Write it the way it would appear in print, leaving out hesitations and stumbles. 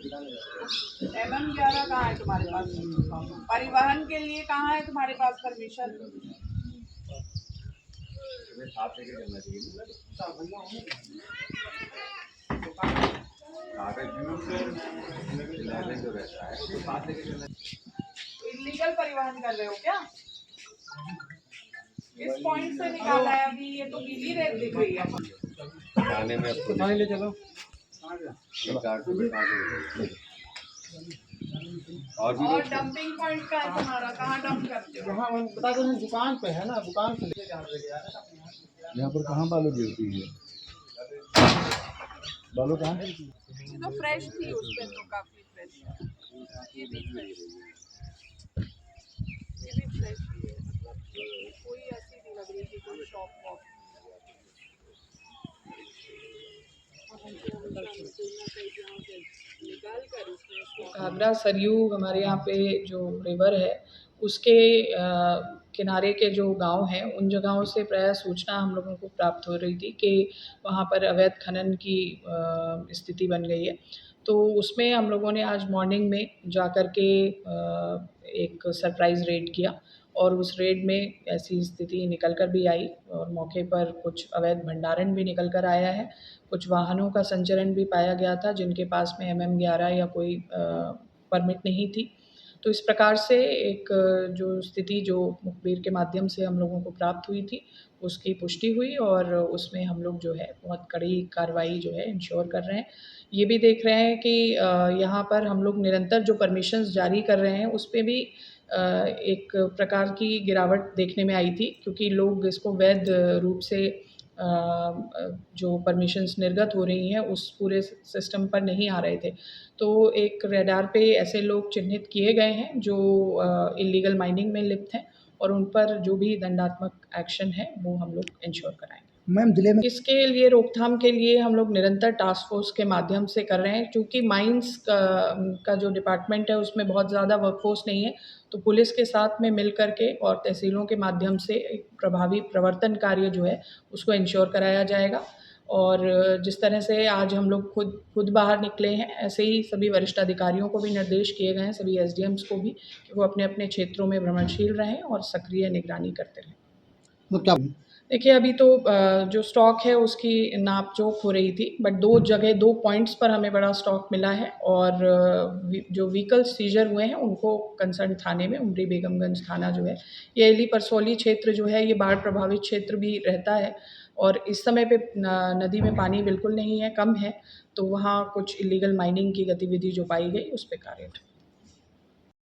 MM11 कहाँ है तुम्हारे पास? परिवहन के लिए कहाँ है तुम्हारे पास परमिशन? इलीगल परिवहन कर रहे हो क्या? किस पॉइंट से निकाला है अभी? ये तो गीली रेत दिख रही है। थाने में थाने ले चलो। और डंपिंग पॉइंट का है तुम्हारा? कहाँ डंप करते हो? यहाँ बता दो, दुकान पे है ना, दुकान से ले यहाँ पर कहाँ बालू गिरती है? बालू कहाँ है? ये तो फ्रेश थी, उस पे तो काफी फ्रेश है। ये भी फ्रेश है, ये भी फ्रेश है। मतलब कोई ऐसी नहीं लग रही कि कोई शॉप वॉप। घाघरा सरयू हमारे यहाँ पे जो रिवर है उसके किनारे के जो गांव हैं उन जगहों से प्रायः सूचना हम लोगों को प्राप्त हो रही थी कि वहाँ पर अवैध खनन की स्थिति बन गई है। तो उसमें हम लोगों ने आज मॉर्निंग में जाकर के एक सरप्राइज़ रेड किया और उस रेड में ऐसी स्थिति निकल कर भी आई और मौके पर कुछ अवैध भंडारण भी निकल कर आया है। कुछ वाहनों का संचलन भी पाया गया था जिनके पास में MM11 या कोई परमिट नहीं थी। तो इस प्रकार से एक जो स्थिति जो मुखबिर के माध्यम से हम लोगों को प्राप्त हुई थी उसकी पुष्टि हुई और उसमें हम लोग जो है बहुत कड़ी कार्रवाई जो है इंश्योर कर रहे हैं। ये भी देख रहे हैं कि यहाँ पर हम लोग निरंतर जो परमिशंस जारी कर रहे हैं उस पे भी एक प्रकार की गिरावट देखने में आई थी क्योंकि लोग इसको वैध रूप से जो परमिशंस निर्गत हो रही हैं उस पूरे सिस्टम पर नहीं आ रहे थे। तो एक रडार पे ऐसे लोग चिन्हित किए गए हैं जो इल्लीगल माइनिंग में लिप्त हैं और उन पर जो भी दंडात्मक एक्शन है वो हम लोग इंश्योर कराएंगे। मैम जिले में इसके लिए रोकथाम के लिए हम लोग निरंतर टास्क फोर्स के माध्यम से कर रहे हैं क्योंकि माइंस का जो डिपार्टमेंट है उसमें बहुत ज़्यादा वर्कफोर्स नहीं है। तो पुलिस के साथ में मिल कर के और तहसीलों के माध्यम से एक प्रभावी प्रवर्तन कार्य जो है उसको इंश्योर कराया जाएगा। और जिस तरह से आज हम लोग खुद बाहर निकले हैं ऐसे ही सभी वरिष्ठ अधिकारियों को भी निर्देश किए गए हैं, सभी SDMs को भी, कि वो अपने अपने क्षेत्रों में भ्रमणशील रहें और सक्रिय निगरानी करते रहें। तो क्या देखिए अभी तो जो स्टॉक है उसकी नाप जोख हो रही थी बट 2 पॉइंट्स पर हमें बड़ा स्टॉक मिला है और जो व्हीकल्स सीजर हुए हैं उनको कंसर्न थाने में उमरी बेगमगंज थाना जो है ये एली परसौली क्षेत्र जो है ये बाढ़ प्रभावित क्षेत्र भी रहता है और इस समय पे नदी में पानी बिल्कुल नहीं है, कम है। तो वहाँ कुछ इलीगल माइनिंग की गतिविधि जो पाई गई उस पर कार्य